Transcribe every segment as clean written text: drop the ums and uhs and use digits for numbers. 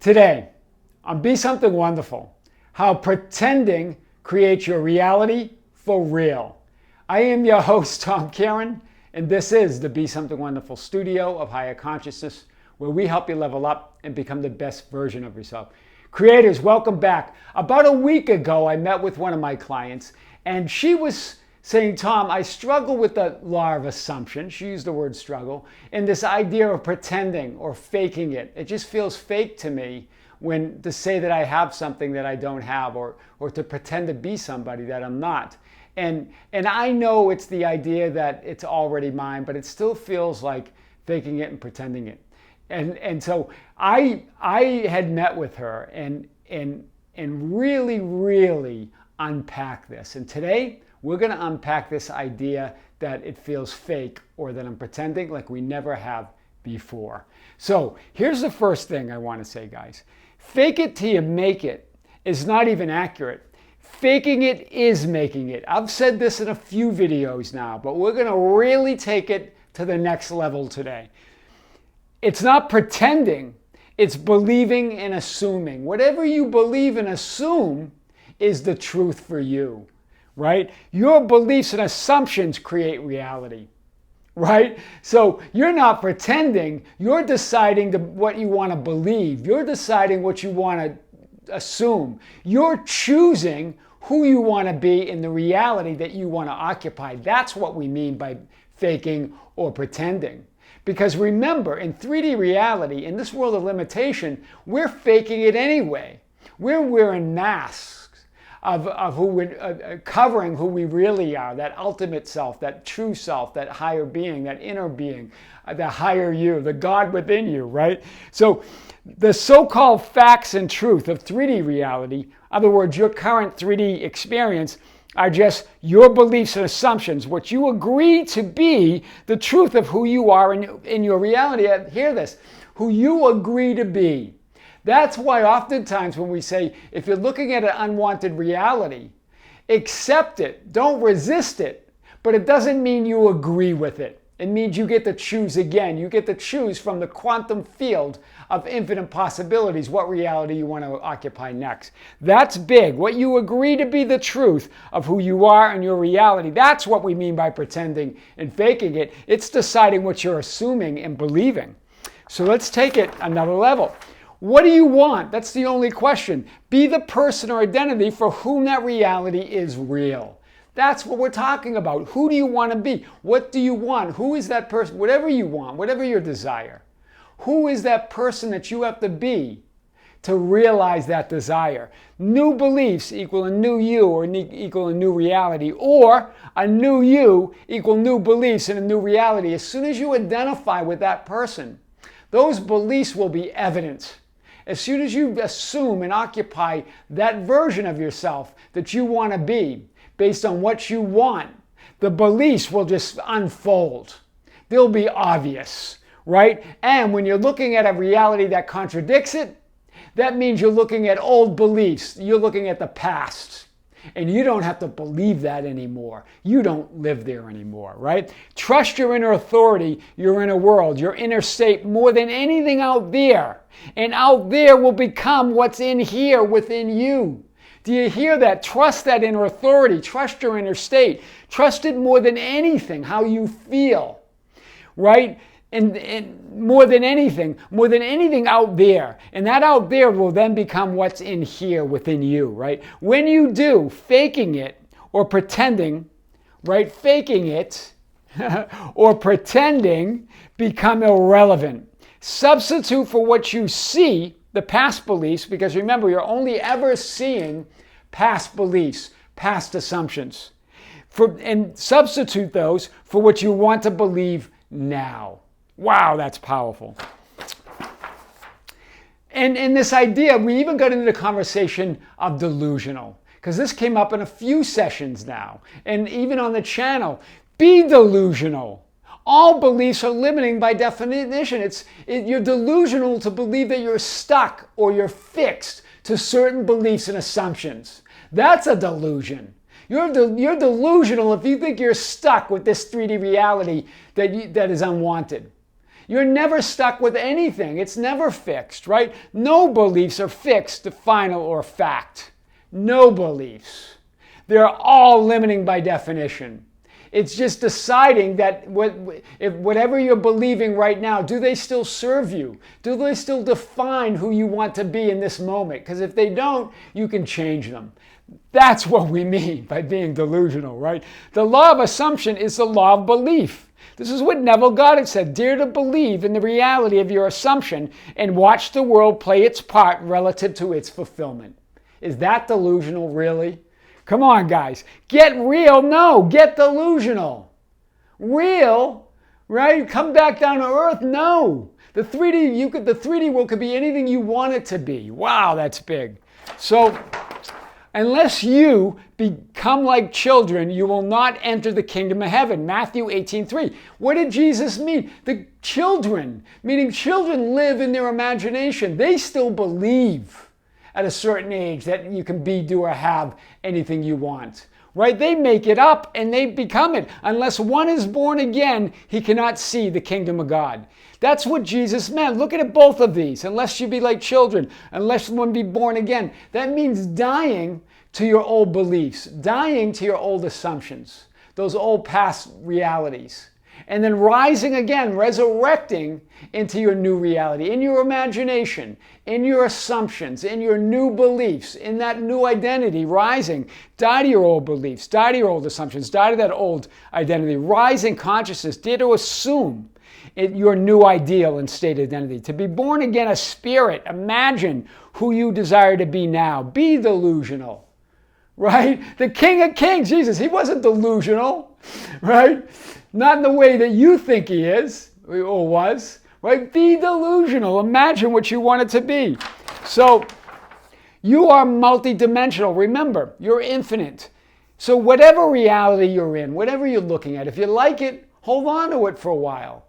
Today, on Be Something Wonderful, how pretending creates your reality for real. I am your host, Tom Karen, and this is the Be Something Wonderful studio of higher consciousness, where we help you level up and become the best version of yourself. Creators, welcome back. About a week ago, I met with one of my clients, and she was saying, Tom, I struggle with the law of assumption. She used the word struggle, and this idea of pretending or faking it. It just feels fake to me when to say that I have something that I don't have, or to pretend to be somebody that I'm not. And I know it's the idea that it's already mine, but it still feels like faking it and pretending it. And so I had met with her and really unpack this. And today we're going to unpack this idea that it feels fake or that I'm pretending like we never have before. So here's the first thing I want to say, guys. Fake it till you make it is not even accurate. Faking it is making it. I've said this in a few videos now, but we're going to really take it to the next level today. It's not pretending, it's believing and assuming. Whatever you believe and assume is the truth for you, right? Your beliefs and assumptions create reality, right? So you're not pretending, you're deciding what you want to believe. You're deciding what you want to assume. You're choosing who you want to be in the reality that you want to occupy. That's what we mean by faking or pretending. Because remember, in 3D reality, in this world of limitation, we're faking it anyway. We're wearing masks of who we're covering who we really are, that ultimate self, that true self, that higher being, that inner being, the higher you, the God within you, right? So the so-called facts and truth of 3D reality, in other words, your current 3D experience, are just your beliefs and assumptions, what you agree to be the truth of who you are in your reality. Hear this, who you agree to be. That's why oftentimes when we say, if you're looking at an unwanted reality, accept it, don't resist it, but it doesn't mean you agree with it. It means you get to choose again. You get to choose from the quantum field of infinite possibilities what reality you want to occupy next. That's big. What you agree to be the truth of who you are and your reality, that's what we mean by pretending and faking it. It's deciding what you're assuming and believing. So let's take it another level. What do you want? That's the only question. Be the person or identity for whom that reality is real. That's what we're talking about. Who do you want to be? What do you want? Who is that person? Whatever you want, whatever your desire. Who is that person that you have to be to realize that desire? New beliefs equal a new you or equal a new reality, or a new you equal new beliefs and a new reality. As soon as you identify with that person, those beliefs will be evident. As soon as you assume and occupy that version of yourself that you want to be, based on what you want, the beliefs will just unfold. They'll be obvious, right? And when you're looking at a reality that contradicts it, that means you're looking at old beliefs. You're looking at the past. And you don't have to believe that anymore. You don't live there anymore, right? Trust your inner authority, your inner world, your inner state more than anything out there. And out there will become what's in here within you. Do you hear that? Trust that inner authority. Trust your inner state. Trust it more than anything, how you feel, right? And more than anything out there. And that out there will then become what's in here within you, right? When you do, faking it or pretending, right? Faking it or pretending become irrelevant. Substitute for what you see the past beliefs, because remember, you're only ever seeing past beliefs, past assumptions. And substitute those for what you want to believe now. Wow, that's powerful. And in this idea, we even got into the conversation of delusional, because this came up in a few sessions now, and even on the channel. Be delusional. All beliefs are limiting by definition. You're delusional to believe that you're stuck or you're fixed to certain beliefs and assumptions. That's a delusion. You're delusional if you think you're stuck with this 3D reality that is unwanted. You're never stuck with anything. It's never fixed, right? No beliefs are fixed, final, or fact. No beliefs. They're all limiting by definition. It's just deciding that if whatever you're believing right now, do they still serve you? Do they still define who you want to be in this moment? Because if they don't, you can change them. That's what we mean by being delusional, right? The law of assumption is the law of belief. This is what Neville Goddard said. Dare to believe in the reality of your assumption and watch the world play its part relative to its fulfillment. Is that delusional, really? Come on, guys. Get real? No, get delusional. Real, right? Come back down to earth? No. The 3D world could be anything you want it to be. Wow, that's big. So, unless you become like children, you will not enter the kingdom of heaven. Matthew 18:3. What did Jesus mean? The children, meaning children live in their imagination. They still believe at a certain age that you can be, do, or have anything you want. Right? They make it up and they become it. Unless one is born again, he cannot see the kingdom of God. That's what Jesus meant. Look at both of these. Unless you be like children, unless one be born again. That means dying to your old beliefs, dying to your old assumptions, those old past realities. And then rising again, resurrecting into your new reality, in your imagination, in your assumptions, in your new beliefs, in that new identity, rising. Die to your old beliefs, die to your old assumptions, die to that old identity. Rise in consciousness, dare to assume your new ideal and state identity. To be born again, a spirit. Imagine who you desire to be now. Be delusional, right? The King of Kings, Jesus, he wasn't delusional, right? Not in the way that you think he is or was, right? Be delusional. Imagine what you want it to be. So you are multidimensional. Remember, you're infinite. So whatever reality you're in, whatever you're looking at, if you like it, hold on to it for a while.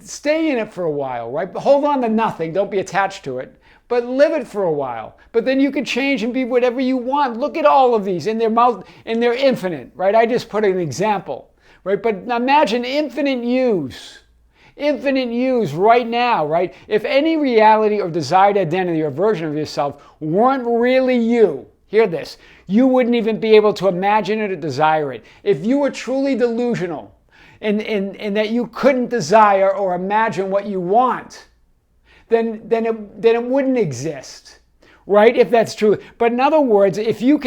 Stay in it for a while, right? Hold on to nothing. Don't be attached to it. But live it for a while. But then you can change and be whatever you want. Look at all of these, and they're infinite, right? I just put an example. Right? But imagine infinite yous right now, right? If any reality or desired identity or version of yourself weren't really you, hear this, you wouldn't even be able to imagine it or desire it. If you were truly delusional and that you couldn't desire or imagine what you want, then it wouldn't exist. Right? If that's true. But in other words, if you're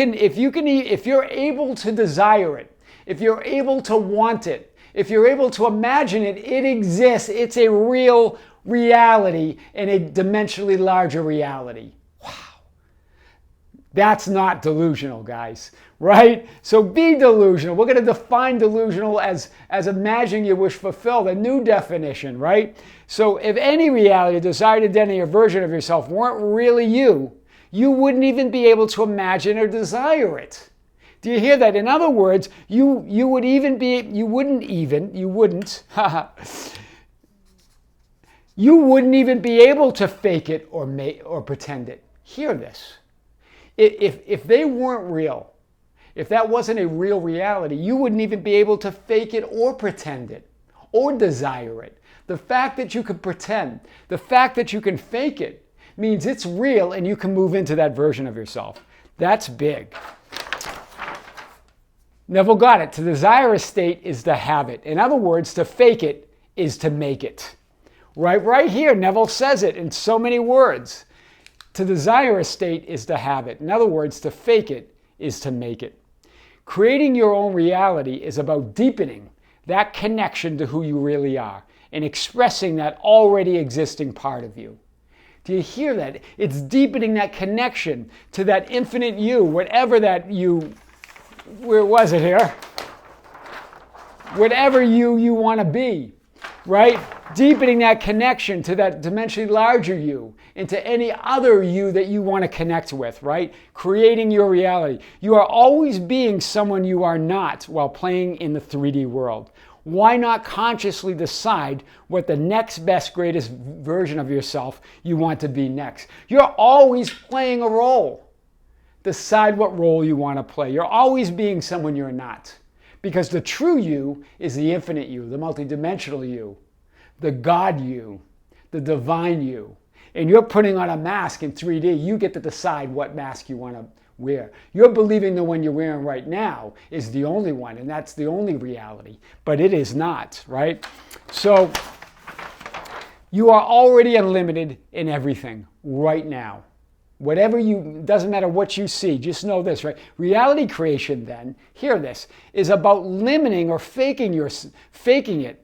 able to desire it, if you're able to want it, if you're able to imagine it, it exists. It's a real reality in a dimensionally larger reality. Wow. That's not delusional, guys. Right? So be delusional. We're going to define delusional as imagining your wish fulfilled, a new definition, right? So if any reality, desired identity, or version of yourself weren't really you, you wouldn't even be able to imagine or desire it. Do you hear that? In other words, you wouldn't even be able to fake it or pretend it. Hear this. If they weren't real, if that wasn't a real reality, you wouldn't even be able to fake it or pretend it or desire it. The fact that you can pretend, the fact that you can fake it means it's real and you can move into that version of yourself. That's big. Neville got it. To desire a state is to have it. In other words, to fake it is to make it. Right here, Neville says it in so many words. To desire a state is to have it. In other words, to fake it is to make it. Creating your own reality is about deepening that connection to who you really are and expressing that already existing part of you. Do you hear that? It's deepening that connection to that infinite you, whatever that you... Where was it here? Whatever you want to be, right? Deepening that connection to that dimensionally larger you, into any other you that you want to connect with, right? Creating your reality. You are always being someone you are not while playing in the 3D world. Why not consciously decide what the next best, greatest version of yourself you want to be next? You're always playing a role. Decide what role you want to play. You're always being someone you're not. Because the true you is the infinite you, the multidimensional you. the God you, the divine you, and you're putting on a mask in 3D, you get to decide what mask you want to wear. You're believing the one you're wearing right now is the only one, and that's the only reality, but it is not, right? So you are already unlimited in everything right now. Whatever doesn't matter what you see, just know this, right? Reality creation then, hear this, is about limiting or faking it,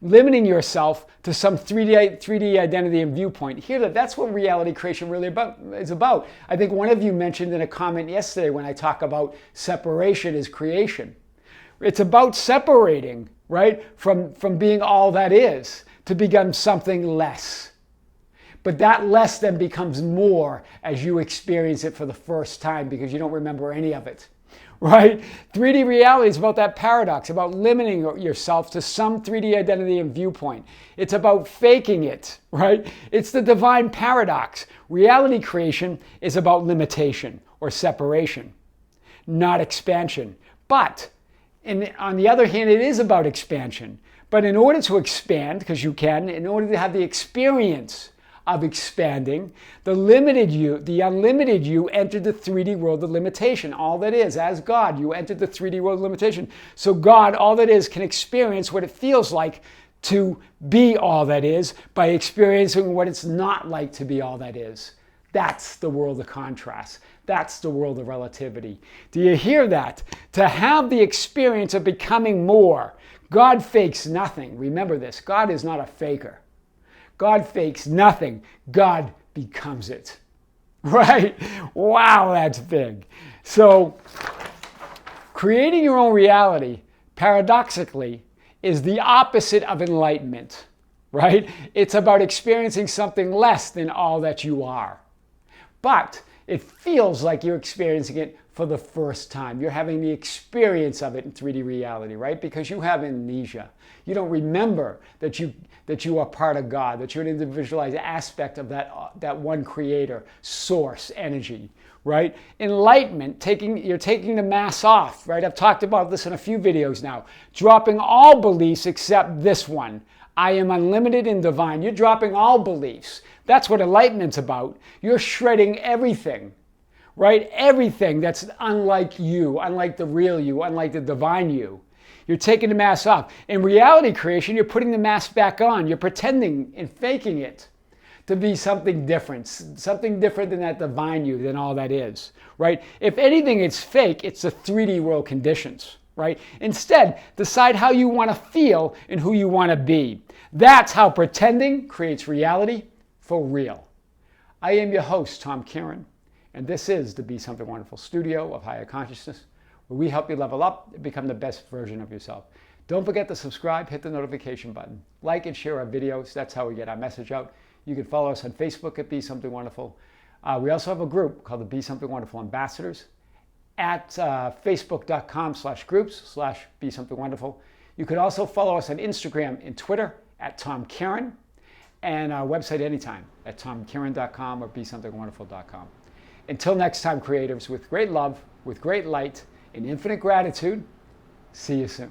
limiting yourself to some 3D identity and viewpoint. Hear that, that's what reality creation really is about. I think one of you mentioned in a comment yesterday when I talk about separation is creation. It's about separating, right, from being all that is to become something less. But that less then becomes more as you experience it for the first time because you don't remember any of it, right? 3D reality is about that paradox, about limiting yourself to some 3D identity and viewpoint. It's about faking it, right? It's the divine paradox. Reality creation is about limitation or separation, not expansion. But on the other hand, it is about expansion. But in order to expand, because you can, in order to have the experience of expanding, the unlimited you entered the 3D world of limitation. All that is, as God, you entered the 3D world of limitation. So God, all that is, can experience what it feels like to be all that is by experiencing what it's not like to be all that is. That's the world of contrast. That's the world of relativity. Do you hear that? To have the experience of becoming more. God fakes nothing. Remember this. God is not a faker. God fakes nothing. God becomes it. Right? Wow, that's big. So, creating your own reality, paradoxically, is the opposite of enlightenment. Right? It's about experiencing something less than all that you are. But it feels like you're experiencing it for the first time. You're having the experience of it in 3D reality, right? Because you have amnesia. You don't remember that you are part of God, that you're an individualized aspect of that one creator, source, energy, right? Enlightenment, you're taking the mask off, right? I've talked about this in a few videos now. Dropping all beliefs except this one. I am unlimited and divine. You're dropping all beliefs. That's what enlightenment's about. You're shredding everything, right? Everything that's unlike you, unlike the real you, unlike the divine you. You're taking the mask off. In reality creation, you're putting the mask back on. You're pretending and faking it to be something different than that divine you, than all that is, right? If anything, it's fake. It's the 3D world conditions, right? Instead, decide how you want to feel and who you want to be. That's how pretending creates reality for real. I am your host, Tom Kieran, and this is the Be Something Wonderful studio of higher consciousness, where we help you level up and become the best version of yourself. Don't forget to subscribe, hit the notification button, like and share our videos. That's how we get our message out. You can follow us on Facebook at Be Something Wonderful. We also have a group called the Be Something Wonderful Ambassadors at facebook.com/groups/Be Something Wonderful. You could also follow us on Instagram and Twitter at Tom Kieran, and our website anytime at tomkieran.com or besomethingwonderful.com. Until next time, creatives, with great love, with great light, and infinite gratitude, see you soon.